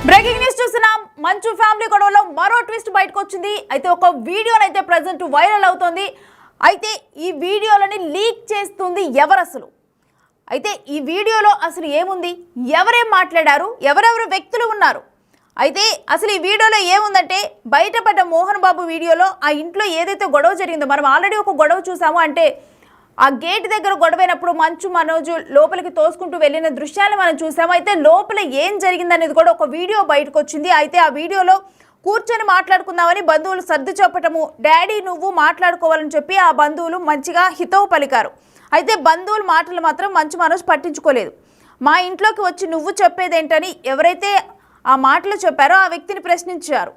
Breaking news చూస్తున్నాం. మంచు family గొడవలో మరో ట్విస్ట్ బయటకు వచ్చింది. అయితే ఒక వీడియోనైతే ప్రెజెంట్ వైరల్ అవుతోంది. అయితే ఈ వీడియోలని లీక్ చేస్తుంది ఎవరు అసలు? అయితే ఈ వీడియోలో అసలు ఏముంది, ఎవరేం మాట్లాడారు, ఎవరెవరు వ్యక్తులు ఉన్నారు? అయితే అసలు ఈ వీడియోలో ఏముందంటే, బయటపడ్డ మోహన్ బాబు వీడియోలో ఆ ఇంట్లో ఏదైతే గొడవ జరిగిందో, మనం ఆల్రెడీ ఒక గొడవ చూసాము. అంటే ఆ గేట్ దగ్గర గొడవైనప్పుడు మంచు మనోజు లోపలికి తోసుకుంటూ వెళ్ళిన దృశ్యాలు మనం చూసాము. అయితే లోపల ఏం జరిగిందనేది కూడా ఒక వీడియో బయటకు వచ్చింది. అయితే ఆ వీడియోలో కూర్చొని మాట్లాడుకుందామని బంధువులు సర్ది చెప్పటము, డాడీ నువ్వు మాట్లాడుకోవాలని చెప్పి ఆ బంధువులు మంచిగా హితవు పలికారు. అయితే బంధువుల మాటలు మాత్రం మంచు మనోజ్ పట్టించుకోలేదు. మా ఇంట్లోకి వచ్చి నువ్వు చెప్పేదేంటని ఎవరైతే ఆ మాటలు చెప్పారో ఆ వ్యక్తిని ప్రశ్నించారు.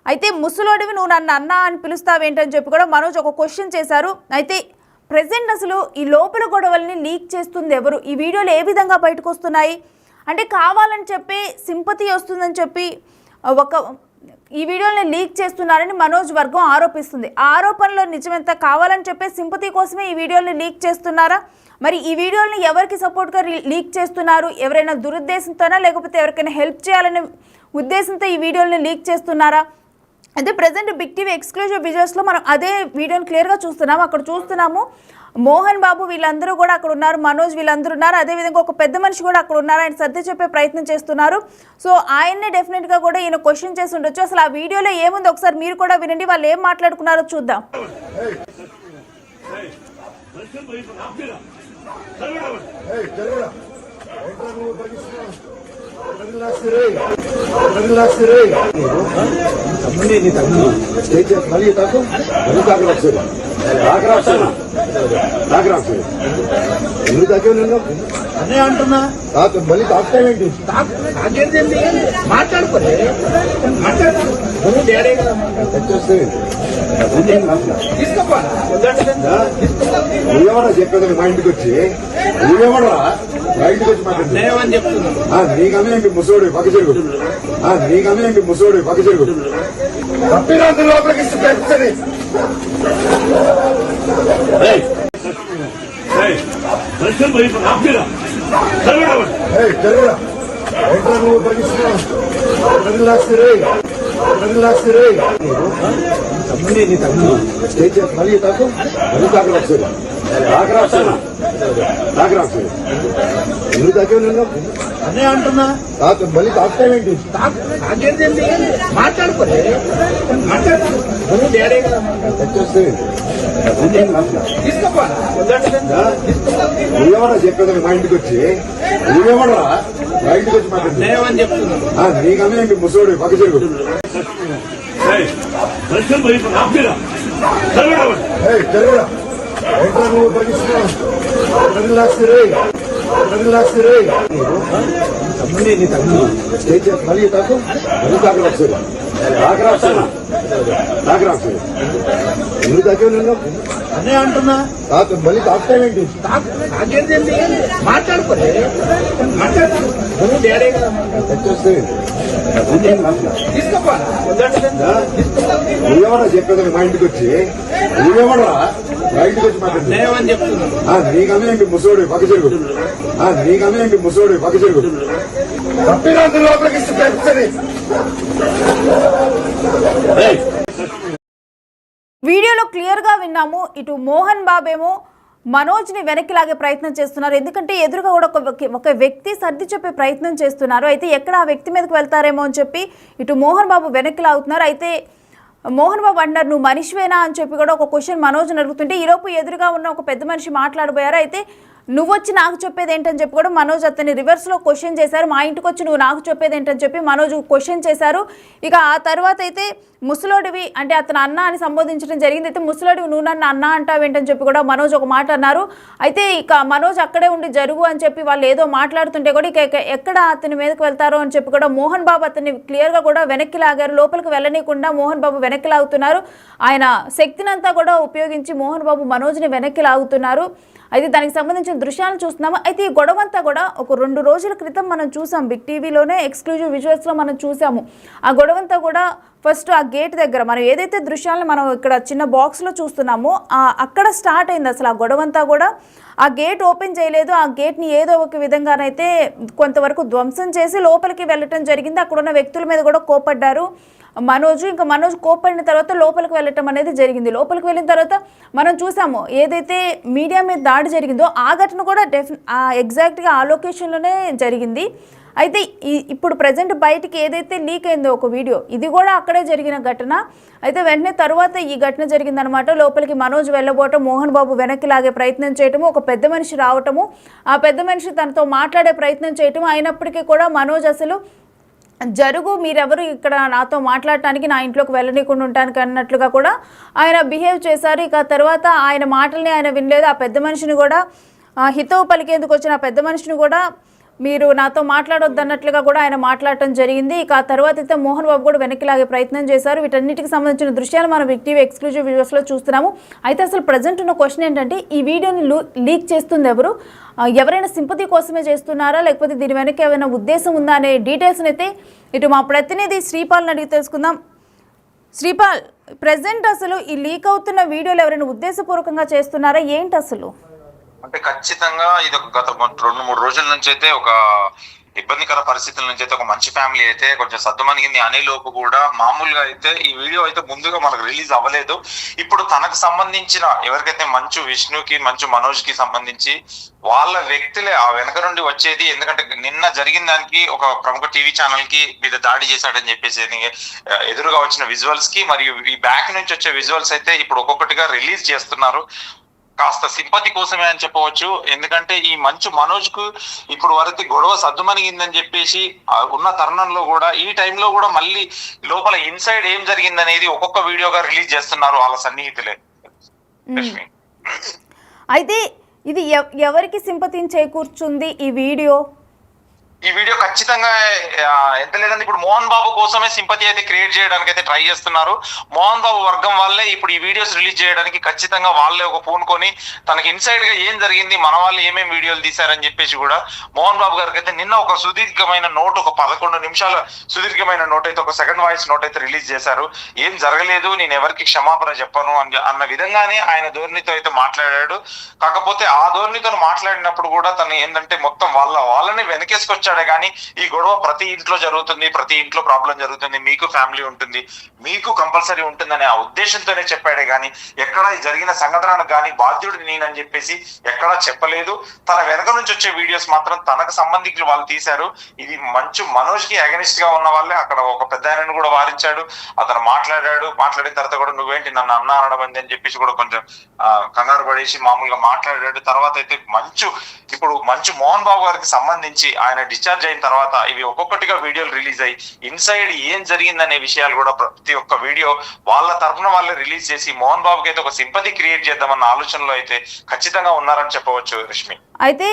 అయితే ముసలోడివి నువ్వు నన్ను అన్నా అని పిలుస్తావేంటని చెప్పి కూడా మనోజ్ ఒక క్వశ్చన్ చేశారు. అయితే ప్రెజెంట్ అసలు ఈ లోపల గొడవల్ని లీక్ చేస్తుంది ఎవరు? ఈ వీడియోలు ఏ విధంగా బయటకు వస్తున్నాయి అంటే, కావాలని చెప్పి సింపతి వస్తుందని చెప్పి ఈ వీడియోని లీక్ చేస్తున్నారని మనోజ్ వర్గం ఆరోపిస్తుంది. ఆ ఆరోపణలో నిజమెంత? కావాలని చెప్పి సింపతి కోసమే ఈ వీడియోని లీక్ చేస్తున్నారా? మరి ఈ వీడియోని ఎవరికి సపోర్ట్గా లీక్ చేస్తున్నారు? ఎవరైనా దురుద్దేశంతోనా, లేకపోతే ఎవరికైనా హెల్ప్ చేయాలనే ఉద్దేశంతో ఈ వీడియోని లీక్ చేస్తున్నారా? అయితే ప్రజెంట్ బిగ్ టీవీ ఎక్స్క్లూజివ్ విజువల్స్లో మనం అదే వీడియోని క్లియర్గా చూస్తున్నాము. అక్కడ చూస్తున్నాము మోహన్ బాబు వీళ్ళందరూ కూడా అక్కడ ఉన్నారు, మనోజ్ వీళ్ళందరూ ఉన్నారు. అదేవిధంగా ఒక పెద్ద మనిషి కూడా అక్కడ ఉన్నారు. ఆయన సర్ది చెప్పే ప్రయత్నం చేస్తున్నారు. సో ఆయన్నే డెఫినెట్గా కూడా ఈయన క్వశ్చన్ చేసి ఉండొచ్చు. అసలు ఆ వీడియోలో ఏముంది ఒకసారి మీరు కూడా వినండి, వాళ్ళు ఏం మాట్లాడుకున్నారో చూద్దాం. ఎందుకు తాకే అనే అంటున్నా మళ్ళీ తాకుతావేంటి? మాట్లాడుకోలే నువ్వేమన్నా చెప్పేది మా ఇంటికి వచ్చి, నువ్వేమన్నా మా ఇంటికి వచ్చి మాట్లాడుతున్నావని చెప్తున్నా. నీకమే ఏంటి ముసోడు పక్క చెరుగు, నీకమే ఏంటి ముసోడు పక్క చెరుగు తప్పినంత లోపలికి ఇస్తుంది. నువ్వు పరిగిస్తున్నావు మళ్ళీ తాకు మళ్ళీ తాకరాదు ఎందుకు తాకే అనే అంటున్నా. మళ్ళీ తాకుతావేంటి? మాట్లాడుకోలే నువ్వేమన్నా చెప్పేది మా ఇంటికి వచ్చి, నువ్వేమన్నా మా ఇంటికి వచ్చి మాట్లాడుతున్నావని చెప్తున్నా. నీకమే ఏంటి ముసోడు పక్క చెరుగు నువ్వు పరిగిస్తున్నావు మళ్ళీ తాకు మళ్ళీ తాకరాదు ఎందుకు తాకే అనే అంటున్నా. మళ్ళీ తాకుతావేంటి? మాట్లాడుకోలే నువ్వేమన్నా చెప్పేది మా ఇంటికి వచ్చి, నువ్వేమన్నా మా ఇంటికి వచ్చి మాట్లాడుతున్నావని చెప్తున్నా. నీకమే ఏంటి ముసోడు పక్క చెరుగు, నీకమే ఏంటి ముసోడు పక్క చెరుగు తప్పినంత లోపలికి ఇస్తుంది. వీడియోలో క్లియర్గా విన్నాము. ఇటు మోహన్ బాబేమో మనోజ్ని వెనక్కి లాగే ప్రయత్నం చేస్తున్నారు. ఎందుకంటే ఎదురుగా కూడా ఒక వ్యక్తి సర్ది చెప్పే ప్రయత్నం చేస్తున్నారు. అయితే ఎక్కడ ఆ వ్యక్తి మీదకి వెళ్తారేమో అని చెప్పి ఇటు మోహన్ బాబు వెనక్కి లాగుతున్నారు. అయితే మోహన్ బాబు అంటారు నువ్వు మనిషివేనా అని చెప్పి కూడా ఒక క్వశ్చన్ మనోజ్ అడుగుతుంటే, ఈలోపు ఎదురుగా ఉన్న ఒక పెద్ద మనిషి మాట్లాడబోయారు. అయితే నువ్వు వచ్చి నాకు చెప్పేది ఏంటని చెప్పి కూడా మనోజ్ అతన్ని రివర్స్లో క్వశ్చన్ చేశారు. మా ఇంటికి వచ్చి నువ్వు నాకు చెప్పేది ఏంటని చెప్పి మనోజ్ క్వశ్చన్ చేశారు. ఇక ఆ తర్వాత అయితే ముసలోడివి అంటే అతను అన్న అని సంబోధించడం జరిగింది. అయితే ముసలోడివి నువ్వు నన్ను అన్న అంటావేంటని చెప్పి కూడా మనోజ్ ఒక మాట అన్నారు. అయితే ఇక మనోజ్ అక్కడే ఉండి జరుగు అని చెప్పి వాళ్ళు ఏదో మాట్లాడుతుంటే కూడా ఇక ఎక్కడ అతని మీదకి వెళ్తారో అని చెప్పి కూడా మోహన్ బాబు అతన్ని క్లియర్గా కూడా వెనక్కి లాగారు. లోపలికి వెళ్ళనీయకుండా మోహన్ బాబు వెనక్కి లాగుతున్నారు. ఆయన శక్తినంతా కూడా ఉపయోగించి మోహన్ బాబు మనోజ్ని వెనక్కి లాగుతున్నారు. అయితే దానికి సంబంధించిన దృశ్యాలను చూస్తున్నాము. అయితే ఈ గొడవ అంతా కూడా ఒక 2 రోజుల క్రితం మనం చూసాం, బిగ్ టీవీలోనే ఎక్స్క్లూజివ్ విజువల్స్లో మనం చూసాము. ఆ గొడవంతా కూడా ఫస్ట్ ఆ గేట్ దగ్గర మనం ఏదైతే దృశ్యాలను మనం ఇక్కడ చిన్న బాక్స్లో చూస్తున్నామో అక్కడ స్టార్ట్ అయింది అసలు ఆ గొడవంతా కూడా. ఆ గేట్ ఓపెన్ చేయలేదు, ఆ గేట్ని ఏదో ఒక విధంగానైతే కొంతవరకు ధ్వంసం చేసి లోపలికి వెళ్ళటం జరిగింది. అక్కడ ఉన్న వ్యక్తుల మీద కూడా కోపడ్డారు మనోజ్ కోపడిన తర్వాత లోపలికి వెళ్ళటం అనేది జరిగింది. లోపలికి వెళ్ళిన తర్వాత మనం చూసాము ఏదైతే మీడియా మీద దాడి జరిగిందో ఆ ఘటన కూడా ఎగ్జాక్ట్గా ఆ లొకేషన్లోనే జరిగింది. అయితే ఇప్పుడు ప్రజెంట్ బయటికి ఏదైతే లీక్ అయిందో ఒక వీడియో, ఇది కూడా అక్కడే జరిగిన ఘటన. అయితే వెంటనే తర్వాత ఈ ఘటన జరిగిందనమాట. లోపలికి మనోజ్ వెళ్ళబోవటం, మోహన్ బాబు వెనక్కి లాగే ప్రయత్నం చేయటము, ఒక పెద్ద మనిషి రావటము, ఆ పెద్ద మనిషి తనతో మాట్లాడే ప్రయత్నం చేయటం. అయినప్పటికీ కూడా మనోజ్ అసలు జరుగు, మీరెవరు ఇక్కడ నాతో మాట్లాడటానికి, నా ఇంట్లోకి వెళ్ళనీకుండా ఉండటానికి అన్నట్లుగా కూడా ఆయన బిహేవ్ చేశారు. ఇక తర్వాత ఆయన మాటల్ని ఆయన వినలేదు. ఆ పెద్ద మనిషిని కూడా హితవు పలికేందుకు వచ్చిన ఆ పెద్ద మనిషిని కూడా మీరు నాతో మాట్లాడొద్దు అన్నట్లుగా కూడా ఆయన మాట్లాడటం జరిగింది. ఇక ఆ తర్వాత అయితే మోహన్ బాబు కూడా వెనక్కి లాగే ప్రయత్నం చేశారు. వీటన్నిటికి సంబంధించిన దృశ్యాలు మనం బిగ్ టీవీ ఎక్స్క్లూజివ్ వీడియోస్లో చూస్తున్నాము. అయితే అసలు ప్రజెంట్ ఉన్న క్వశ్చన్ ఏంటంటే, ఈ వీడియోని లీక్ చేస్తుంది ఎవరు? ఎవరైనా సింపతి కోసమే చేస్తున్నారా, లేకపోతే దీని వెనక ఏమైనా ఉద్దేశం ఉందా అనే డీటెయిల్స్ని అయితే ఇటు మా ప్రతినిధి శ్రీపాల్ని అడిగి తెలుసుకుందాం. శ్రీపాల్, ప్రజెంట్ అసలు ఈ లీక్ అవుతున్న వీడియోలు ఎవరైనా ఉద్దేశపూర్వకంగా చేస్తున్నారా, ఏంటి అసలు? అంటే ఖచ్చితంగా ఇది ఒక గత 2-3 రోజుల నుంచి అయితే ఒక ఇబ్బందికర పరిస్థితుల నుంచి అయితే ఒక మంచి ఫ్యామిలీ అయితే కొంచెం సద్దుమణిగింది అనే లోపు కూడా మామూలుగా అయితే ఈ వీడియో అయితే ముందుగా మనకు రిలీజ్ అవ్వలేదు. ఇప్పుడు తనకు సంబంధించిన ఎవరికైతే మంచు విష్ణుకి, మంచు మనోజ్ కి సంబంధించి వాళ్ళ వ్యక్తులే ఆ వెనక నుండి వచ్చేది. ఎందుకంటే నిన్న జరిగిన దానికి ఒక ప్రముఖ టీవీ ఛానల్ కి మీద దాడి చేశాడని చెప్పేసి ఎదురుగా వచ్చిన విజువల్స్ కి మరియు ఈ బ్యాక్ నుంచి వచ్చే విజువల్స్ అయితే ఇప్పుడు ఒక్కొక్కటిగా రిలీజ్ చేస్తున్నారు. కాస్త సింపతి కోసమే అని చెప్పవచ్చు. ఎందుకంటే ఈ మంచు మనోజ్ కు ఇప్పుడు వరకు గొడవ సద్దుమణిగిందని చెప్పేసి ఉన్న తరుణంలో కూడా ఈ టైంలో కూడా మళ్ళీ లోపల ఇన్సైడ్ ఏం జరిగింది అనేది ఒక్కొక్క వీడియోగా రిలీజ్ చేస్తున్నారు వాళ్ళ సన్నిహితులే. అయితే ఇది ఎవరికి సింపతిని చేకూర్చుంది ఈ వీడియో? ఈ వీడియో ఖచ్చితంగా ఎంత లేదంటే ఇప్పుడు మోహన్ బాబు కోసమే సింపతి అయితే క్రియేట్ చేయడానికి అయితే ట్రై చేస్తున్నారు. మోహన్ బాబు వర్గం వాళ్ళే ఇప్పుడు ఈ వీడియోస్ రిలీజ్ చేయడానికి ఖచ్చితంగా వాళ్ళే ఒక పూనుకొని తనకి ఇన్సైడ్ గా ఏం జరిగింది, మన వాళ్ళు ఏమేమి వీడియోలు తీశారని చెప్పేసి కూడా మోహన్ బాబు గారికి అయితే నిన్న ఒక సుదీర్ఘమైన నోట్, ఒక 11 నిమిషాల సుదీర్ఘమైన నోట్ అయితే, ఒక సెకండ్ వాయిస్ నోట్ అయితే రిలీజ్ చేశారు. ఏం జరగలేదు, నేను ఎవరికి క్షమాపణ చెప్పను అన్న విధంగానే ఆయన ధోరణితో అయితే మాట్లాడాడు. కాకపోతే ఆ ధోరణితో మాట్లాడినప్పుడు కూడా తను ఏంటంటే మొత్తం వాళ్ళని వెనకేసుకొచ్చాడు. కానీ ఈ గొడవ ప్రతి ఇంట్లో జరుగుతుంది, ప్రతి ఇంట్లో ప్రాబ్లం జరుగుతుంది, మీకు ఫ్యామిలీ ఉంటుంది, మీకు కంపల్సరీ ఉంటుందనే ఆ ఉద్దేశంతోనే చెప్పాడే కానీ ఎక్కడ జరిగిన సంఘటనకు కానీ బాధ్యుడు నేనని చెప్పేసి ఎక్కడా చెప్పలేదు. తన వెనక నుంచి వచ్చే వీడియోస్ మాత్రం తనకు సంబంధికులు వాళ్ళు తీశారు. ఇది మంచు మనోజ్ కి అగనిస్ట్ గా ఉన్న వాళ్ళే. అక్కడ ఒక పెద్ద ఆయనను కూడా వారించాడు, అతను మాట్లాడిన తర్వాత కూడా నువ్వేంటి నన్ను అన్న అనడం అని చెప్పేసి కూడా కొంచెం కంగారు పడేసి మామూలుగా మాట్లాడాడు. తర్వాత అయితే ఇప్పుడు మంచు మోహన్ బాబు గారికి సంబంధించి ఆయన డిశ్చార్జ్ అయిన తర్వాత ఇవి ఒక్కొక్కటిగా వీడియోలు రిలీజ్ అయ్యి ఇన్సైడ్ ఏం జరిగిందనే విషయాలు కూడా ప్రతి ఒక్క వీడియో వాళ్ళ తరఫున వాళ్ళే రిలీజ్ చేసి మోహన్ బాబుకి అయితే ఒక సింపతి క్రియేట్ చేద్దామన్న ఆలోచనలో అయితే ఖచ్చితంగా ఉన్నారని చెప్పవచ్చు రష్మి. అయితే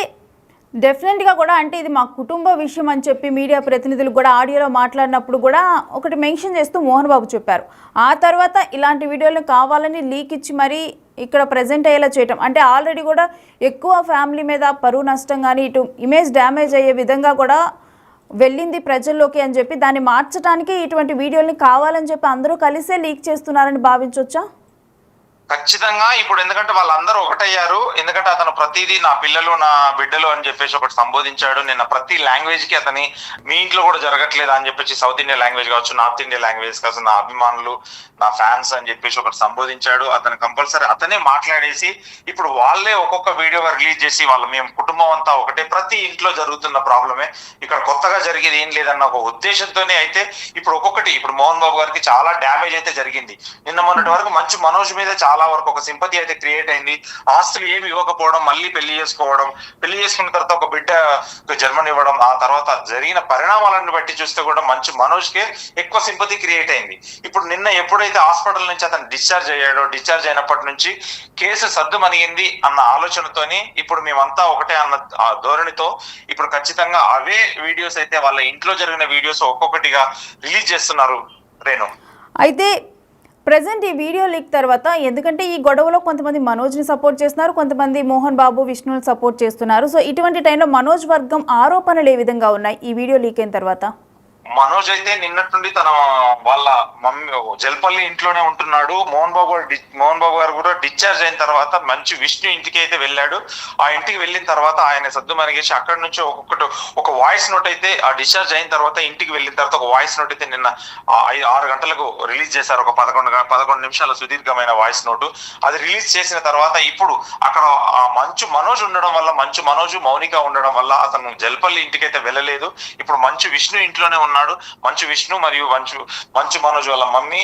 డెఫినెట్గా కూడా అంటే ఇది మా కుటుంబ విషయం అని చెప్పి మీడియా ప్రతినిధులు కూడా ఆడియోలో మాట్లాడినప్పుడు కూడా ఒకటి మెన్షన్ చేస్తూ మోహన్ బాబు చెప్పారు. ఆ తర్వాత ఇలాంటి వీడియోలను కావాలని లీక్ ఇచ్చి మరీ ఇక్కడ ప్రజెంట్ అయ్యేలా చేయటం అంటే ఆల్రెడీ కూడా ఎక్కువ ఫ్యామిలీ మీద పరువు నష్టం కానీ ఇటు ఇమేజ్ డ్యామేజ్ అయ్యే విధంగా కూడా వెళ్ళింది ప్రజల్లోకి అని చెప్పి దాన్ని మార్చడానికి ఇటువంటి వీడియోల్ని కావాలని చెప్పి అందరూ కలిసే లీక్ చేస్తున్నారని భావించవచ్చా? ఖచ్చితంగా. ఇప్పుడు ఎందుకంటే వాళ్ళందరూ ఒకటయ్యారు. ఎందుకంటే అతను ప్రతిదీ నా పిల్లలు, నా బిడ్డలు అని చెప్పేసి ఒకటి సంబోధించాడు. నిన్న ప్రతి లాంగ్వేజ్ కి అతని మీ ఇంట్లో కూడా జరగట్లేదు అని చెప్పేసి సౌత్ ఇండియా లాంగ్వేజ్ కావచ్చు, నార్త్ ఇండియా లాంగ్వేజ్ కావచ్చు, నా అభిమానులు, నా ఫ్యాన్స్ అని చెప్పేసి ఒకటి సంబోధించాడు. అతను కంపల్సరీ అతనే మాట్లాడేసి ఇప్పుడు వాళ్ళే ఒక్కొక్క వీడియో రిలీజ్ చేసి మేము కుటుంబం అంతా ఒకటే, ప్రతి ఇంట్లో జరుగుతున్న ప్రాబ్లమే, ఇక్కడ కొత్తగా జరిగేది ఏం లేదన్న ఒక ఉద్దేశంతోనే అయితే ఇప్పుడు ఒక్కొక్కటి ఇప్పుడు మోహన్ బాబు గారికి చాలా డ్యామేజ్ అయితే జరిగింది. నిన్న మొన్నటి వరకు మంచు మనోజ్ మీద చాలా వరకు ఒక సింపతి అయితే క్రియేట్ అయింది. ఆస్తులు ఏమి ఇవ్వకపోవడం, మళ్ళీ పెళ్లి చేసుకున్న తర్వాత ఒక బిడ్డ జన్మనివ్వడం, ఆ తర్వాత జరిగిన పరిణామాలను బట్టి చూస్తే కూడా మంచు మనోజ్ కే ఎక్కువ సింపతి క్రియేట్ అయింది. ఇప్పుడు నిన్న ఎప్పుడైతే హాస్పిటల్ నుంచి అతను డిశ్చార్జ్ అయినప్పటి నుంచి కేసు సద్దుమణిగింది అన్న ఆలోచనతోని ఇప్పుడు మేమంతా ఒకటే అన్న ధోరణితో ఇప్పుడు ఖచ్చితంగా అవే వీడియోస్ అయితే వాళ్ళ ఇంట్లో జరిగిన వీడియోస్ ఒక్కొక్కటిగా రిలీజ్ చేస్తున్నారు రేణు. అయితే ప్రజెంట్ ఈ వీడియో లీక్ తర్వాత, ఎందుకంటే ఈ గొడవలో కొంతమంది మనోజ్ని సపోర్ట్ చేస్తున్నారు, కొంతమంది మోహన్ బాబు విష్ణుని సపోర్ట్ చేస్తున్నారు. సో ఇటువంటి టైంలో మనోజ్ వర్గం ఆరోపణలు ఏ విధంగా ఉన్నాయి ఈ వీడియో లీక్ అయిన తర్వాత? మనోజ్ అయితే నిన్నటి నుండి తన వాళ్ళ మమ్మీ జల్పల్లి ఇంట్లోనే ఉంటున్నాడు. మోహన్ బాబు గారు కూడా డిశ్చార్జ్ అయిన తర్వాత మంచి విష్ణు ఇంటికి అయితే వెళ్ళాడు. ఆ ఇంటికి వెళ్ళిన తర్వాత ఆయన సద్దు మనగేసి అక్కడి నుంచి ఒక వాయిస్ నోట్ అయితే ఆ డిశ్చార్జ్ అయిన తర్వాత ఇంటికి వెళ్ళిన తర్వాత ఒక వాయిస్ నోట్ అయితే నిన్న 6 గంటలకు రిలీజ్ చేశారు. ఒక 11 నిమిషాల సుదీర్ఘమైన వాయిస్ నోటు. అది రిలీజ్ చేసిన తర్వాత ఇప్పుడు అక్కడ మంచు మనోజ్ ఉండడం వల్ల, మంచు మనోజ్ మౌనిక ఉండడం వల్ల అతను జల్పల్లి ఇంటికి అయితే వెళ్ళలేదు. ఇప్పుడు మంచు విష్ణు ఇంట్లోనే ఉన్నాడు. మంచు విష్ణు మరియు మంచు మనోజ్ వాళ్ళ మమ్మీ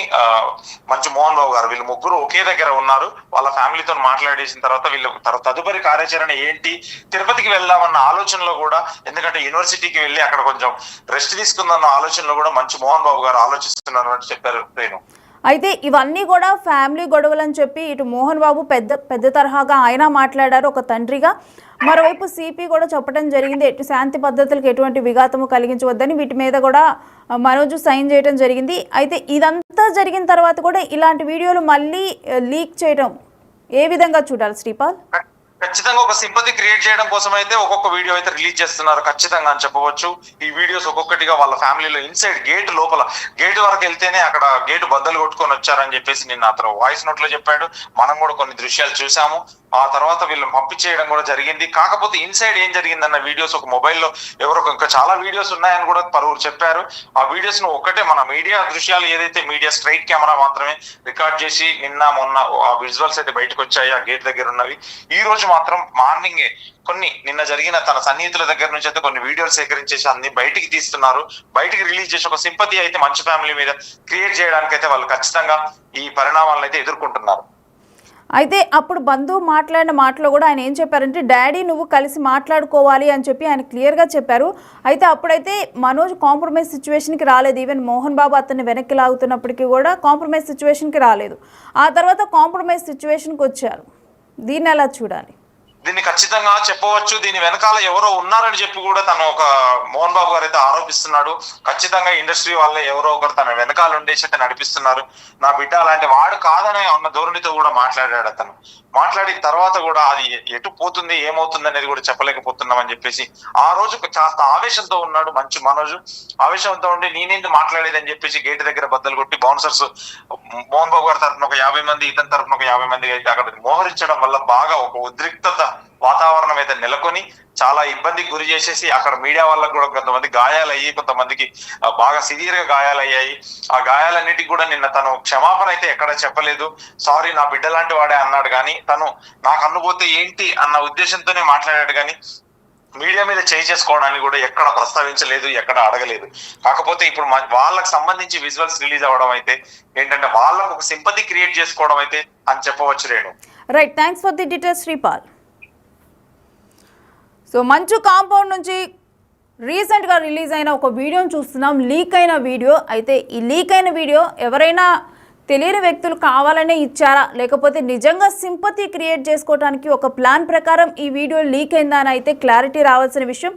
మంచు మోహన్ బాబు గారు వీళ్ళు ముగ్గురు ఒకే దగ్గర ఉన్నారు. వాళ్ళ ఫ్యామిలీతో మాట్లాడేసిన తర్వాత వీళ్ళు తదుపరి కార్యాచరణ ఏంటి, తిరుపతికి వెళ్దామన్న ఆలోచనలో కూడా, ఎందుకంటే యూనివర్సిటీకి వెళ్ళి అక్కడ కొంచెం రెస్ట్ తీసుకుందన్న ఆలోచనలో కూడా మంచు మోహన్ బాబు గారు ఆలోచిస్తున్నారు అని చెప్పారు రేణు. అయితే ఇవన్నీ కూడా ఫ్యామిలీ గొడవలు అని చెప్పి ఇటు మోహన్ బాబు పెద్ద తరహాగా ఆయన మాట్లాడారు ఒక తండ్రిగా. మరోవైపు సిపి కూడా చెప్పడం జరిగింది ఎటు శాంతి పద్ధతులకు ఎటువంటి విఘాతము కలిగించవద్దని, వీటి మీద కూడా మనోజ్ సైన్ చేయడం జరిగింది. అయితే ఇదంతా జరిగిన తర్వాత కూడా ఇలాంటి వీడియోలు మళ్ళీ లీక్ చేయడం ఏ విధంగా చూడాలి శ్రీపాల్? ఖచ్చితంగా ఒక సింపతి క్రియేట్ చేయడం కోసం అయితే ఒక్కొక్క వీడియో అయితే రిలీజ్ చేస్తున్నారు ఖచ్చితంగా అని చెప్పవచ్చు. ఈ వీడియోస్ ఒక్కొక్కటిగా వాళ్ళ ఫ్యామిలీలో ఇన్సైడ్ గేట్ లోపల, గేట్ వరకు వెళ్తేనే అక్కడ గేటు బద్దలు కొట్టుకొని వచ్చారని చెప్పేసి నిన్న అతను వాయిస్ నోట్ లో చెప్పాడు. మనం కూడా కొన్ని దృశ్యాలు చూసాము. ఆ తర్వాత వీళ్ళు పంపించేయడం కూడా జరిగింది. కాకపోతే ఇన్సైడ్ ఏం జరిగిందన్న వీడియోస్ ఒక మొబైల్లో ఎవరో ఇంకా చాలా వీడియోస్ ఉన్నాయని కూడా పలువురు చెప్పారు. ఆ వీడియోస్ ను ఒక్కటే మన మీడియా దృశ్యాలు ఏదైతే మీడియా స్ట్రైట్ కెమెరా మాత్రమే రికార్డ్ చేసి నిన్న మొన్న ఆ విజువల్స్ అయితే బయటకు వచ్చాయి ఆ గేట్ దగ్గర ఉన్నవి. ఈ రోజు మాత్రం మార్నింగే నిన్న జరిగిన తన సన్నిహితుల దగ్గర నుంచి అయితే కొన్ని వీడియోలు సేకరించేసి అన్ని బయటికి తీస్తున్నారు. బయటికి రిలీజ్ చేసి ఒక సింపతి అయితే మంచు ఫ్యామిలీ మీద క్రియేట్ చేయడానికి అయితే వాళ్ళు ఖచ్చితంగా ఈ పరిణామాలను అయితే ఎదుర్కొంటున్నారు. అయితే అప్పుడు బంధువు మాట్లాడిన మాటలో కూడా ఆయన ఏం చెప్పారంటే, డాడీ నువ్వు కలిసి మాట్లాడుకోవాలి అని చెప్పి ఆయన క్లియర్గా చెప్పారు. అయితే అప్పుడైతే మనోజ్ కాంప్రమైజ్ సిచ్యువేషన్కి రాలేదు. ఈవెన్ మోహన్ బాబు అతన్ని వెనక్కి లాగుతున్నప్పటికీ కూడా కాంప్రమైజ్ సిచ్యువేషన్కి రాలేదు. ఆ తర్వాత కాంప్రమైజ్ సిచ్యువేషన్కి వచ్చారు. దీన్ని ఎలా చూడాలి? దీన్ని ఖచ్చితంగా చెప్పవచ్చు. దీని వెనకాల ఎవరో ఉన్నారని చెప్పి కూడా తను ఒక మోహన్ బాబు గారు అయితే ఆరోపిస్తున్నాడు. ఖచ్చితంగా ఇండస్ట్రీ వాళ్ళే ఎవరో ఒకరు తన వెనకాల ఉండేసి అయితే నడిపిస్తున్నారు. నా బిడ్డ అలాంటి వాడు కాదని ఉన్న ధోరణితో కూడా మాట్లాడాడు అతను. మాట్లాడిన తర్వాత కూడా అది ఎటు పోతుంది ఏమవుతుంది అనేది కూడా చెప్పలేకపోతున్నామని చెప్పేసి ఆ రోజు కాస్త ఆవేశంతో ఉన్నాడు మంచు మనోజ్. ఆవేశంతో ఉండి నేనేంటి మాట్లాడేదని చెప్పేసి గేట్ దగ్గర బద్దలు కొట్టి బౌన్సర్స్ మోహన్ బాబు గారి తరఫున ఒక 50 మంది, ఇతని తరఫున ఒక 50 మంది అయితే అక్కడ మోహరించడం వల్ల బాగా ఒక ఉద్రిక్తత వాతావరణం అయితే నెలకొని చాలా ఇబ్బందికి గురి చేసేసి అక్కడ మీడియా వాళ్ళకు కూడా కొంతమంది గాయాలయ్యి, కొంతమందికి బాగా సివియర్ గా గాయాలయ్యాయి. ఆ గాయాలన్నిటికీ కూడా నిన్న తను క్షమాపణ అయితే ఎక్కడ చెప్పలేదు. సారీ నా బిడ్డ లాంటి వాడే అన్నాడు కానీ తను నాకు అనుభూతి ఏంటి అన్న ఉద్దేశంతోనే మాట్లాడాడు కానీ మీడియా మీద చేంజ్ చేసుకోవడానికి కూడా ఎక్కడ ప్రస్తావించలేదు, ఎక్కడ అడగలేదు. కాకపోతే ఇప్పుడు వాళ్ళకి సంబంధించి విజువల్స్ రిలీజ్ అవ్వడం అయితే ఏంటంటే వాళ్ళకు ఒక సింపతి క్రియేట్ చేసుకోవడం అయితే అని చెప్పవచ్చు Renu. Right, thanks for the details Sripal. So మంచు కాంపౌండ్ నుంచి రీసెంట్గా రిలీజ్ అయిన ఒక వీడియోని చూస్తున్నాం, లీక్ అయిన వీడియో. అయితే ఈ లీక్ అయిన వీడియో ఎవరైనా తెలియని వ్యక్తులు కావాలనే ఇచ్చారా, లేకపోతే నిజంగా సింపతి క్రియేట్ చేసుకోవడానికి ఒక ప్లాన్ ప్రకారం ఈ వీడియో లీక్ అయిందా అని అయితే క్లారిటీ రావాల్సిన విషయం.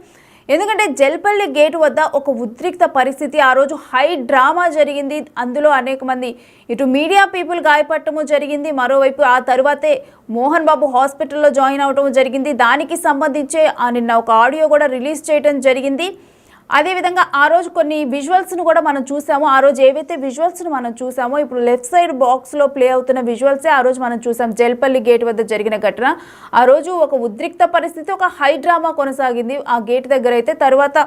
ఎందుకంటే జల్పల్లి గేటు వద్ద ఒక ఉద్రిక్త పరిస్థితి, ఆ రోజు హై డ్రామా జరిగింది. అందులో అనేక మంది ఇటు మీడియా పీపుల్ గాయపడటము జరిగింది. మరోవైపు ఆ తరువాతే మోహన్ బాబు హాస్పిటల్లో జాయిన్ అవటము జరిగింది. దానికి సంబంధించే నిన్న ఒక ఆడియో కూడా రిలీజ్ చేయడం జరిగింది. అదేవిధంగా ఆ రోజు కొన్ని విజువల్స్ను కూడా మనం చూసాము. ఆ రోజు ఏవైతే విజువల్స్ను మనం చూసామో ఇప్పుడు లెఫ్ట్ సైడ్ బాక్స్లో ప్లే అవుతున్న విజువల్సే ఆ రోజు మనం చూసాం. జల్పల్లి గేట్ వద్ద జరిగిన ఘటన, ఆ రోజు ఒక ఉద్రిక్త పరిస్థితి, ఒక హై డ్రామా కొనసాగింది ఆ గేట్ దగ్గర. అయితే తర్వాత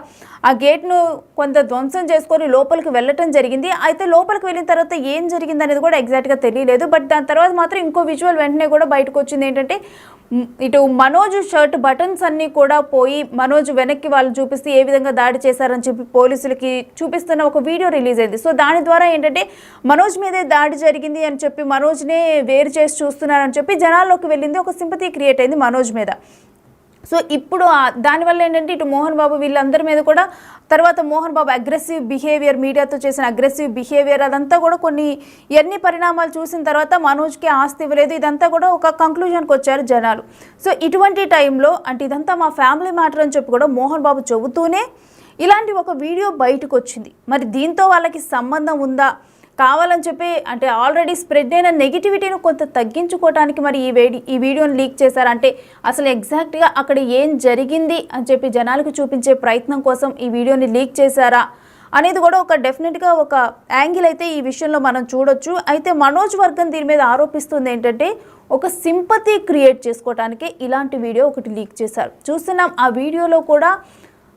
ఆ గేట్ను కొంత ధ్వంసం చేసుకొని లోపలికి వెళ్ళటం జరిగింది. అయితే లోపలికి వెళ్ళిన తర్వాత ఏం జరిగింది అనేది కూడా ఎగ్జాక్ట్గా తెలియలేదు. బట్ దాని తర్వాత మాత్రం ఇంకో విజువల్ వెంటనే కూడా బయటకు వచ్చింది. ఏంటంటే ఇటు మనోజ్ షర్ట్ బటన్స్ అన్నీ కూడా పోయి మనోజ్ వెనక్కి వాళ్ళు చూపిస్తే ఏ విధంగా దాడి చేశారని చెప్పి పోలీసులకి చూపిస్తున్న ఒక వీడియో రిలీజ్ అయింది. సో దాని ద్వారా ఏంటంటే మనోజ్ మీదే దాడి జరిగింది అని చెప్పి మనోజ్నే వేరు చేసి చూస్తున్నారని చెప్పి జనాల్లోకి వెళ్ళింది. ఒక సింపతి క్రియేట్ అయింది మనోజ్ మీద. సో ఇప్పుడు దానివల్ల ఏంటంటే ఇటు మోహన్ బాబు వీళ్ళందరి మీద కూడా తర్వాత మోహన్ బాబు అగ్రెసివ్ బిహేవియర్, మీడియాతో చేసిన అగ్రెసివ్ బిహేవియర్, అదంతా కూడా ఎన్ని పరిణామాలు చూసిన తర్వాత మనోజ్కి ఆస్తి ఇవ్వలేదు, ఇదంతా కూడా ఒక కంక్లూజన్కి వచ్చారు జనాలు. సో ఇటువంటి టైంలో అంటే ఇదంతా మా ఫ్యామిలీ మ్యాటర్ అని చెప్పి కూడా మోహన్ బాబు చెబుతూనే ఇలాంటి ఒక వీడియో బయటకు వచ్చింది. మరి దీంతో వాళ్ళకి సంబంధం ఉందా, కావాలని చెప్పి అంటే ఆల్రెడీ స్ప్రెడ్ అయిన నెగిటివిటీని కొంత తగ్గించుకోవడానికి మరి ఈ వీడియోని లీక్ చేశారంటే అసలు ఎగ్జాక్ట్గా అక్కడ ఏం జరిగింది అని చెప్పి జనాలకు చూపించే ప్రయత్నం కోసం ఈ వీడియోని లీక్ చేశారా అనేది కూడా ఒక డెఫినెట్గా ఒక యాంగిల్ అయితే ఈ విషయంలో మనం చూడొచ్చు. అయితే మనోజ్ వర్గం దీని మీద ఆరోపిస్తుంది ఏంటంటే ఒక సింపతి క్రియేట్ చేసుకోవడానికి ఇలాంటి వీడియో ఒకటి లీక్ చేశారు. చూస్తున్నాం ఆ వీడియోలో కూడా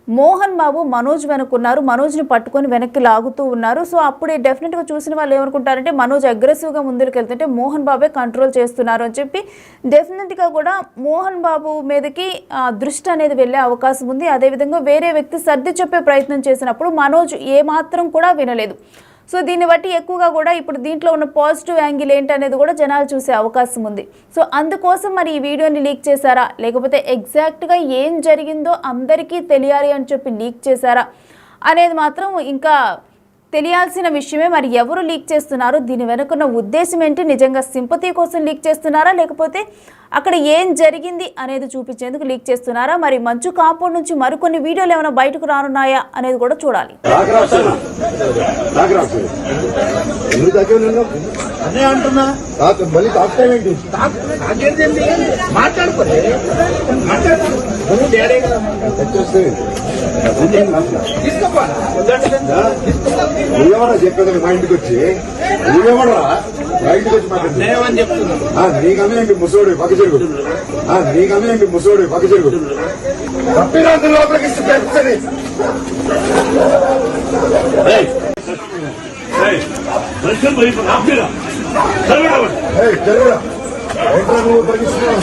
మోహన్ బాబు మనోజ్ వెనుకున్నారు, మనోజ్ని పట్టుకొని వెనక్కి లాగుతూ ఉన్నారు. సో అప్పుడే డెఫినెట్గా చూసిన వాళ్ళు ఏమనుకుంటారంటే మనోజ్ అగ్రెసివ్గా ముందుకు వెళ్తుంటే మోహన్ బాబే కంట్రోల్ చేస్తున్నారు అని చెప్పి డెఫినెట్గా కూడా మోహన్ బాబు మీదకి దృష్టి అనేది వెళ్ళే అవకాశం ఉంది. అదేవిధంగా వేరే వ్యక్తి సర్ది చెప్పే ప్రయత్నం చేసినప్పుడు మనోజ్ ఏమాత్రం కూడా వినలేదు. సో దీన్ని బట్టి ఎక్కువగా కూడా ఇప్పుడు దీంట్లో ఉన్న పాజిటివ్ యాంగిల్ ఏంటనేది కూడా జనాలు చూసే అవకాశం ఉంది. సో అందుకోసం మరి ఈ వీడియోని లీక్ చేశారా లేకపోతే ఎగ్జాక్ట్గా ఏం జరిగిందో అందరికీ తెలియాలి అని చెప్పి లీక్ చేశారా అనేది మాత్రం ఇంకా తెలియాల్సిన విషయమే. మరి ఎవరు లీక్ చేస్తున్నారు, దీని వెనుకున్న ఉద్దేశం ఏంటి, నిజంగా సింపతి కోసం లీక్ చేస్తున్నారా లేకపోతే అక్కడ ఏం జరిగింది అనేది చూపించేందుకు లీక్ చేస్తున్నారా? మరి మంచు కాంపౌండ్ నుంచి మరికొన్ని వీడియోలు ఏమైనా బయటకు రానున్నాయా అనేది కూడా చూడాలి. చెప్పేది మా ఇంటికి వచ్చి నువ్వేమడరా బయటకు వచ్చి మాట్లాడుతున్నా నీకన్నా ఏంటి ముసోడు పక్క చెరుగు నీకన్నా ఏంటి ముసోడు పక్క చెరుగు తప్పినంత లోపలికి నువ్వు పరిగిస్తున్నావు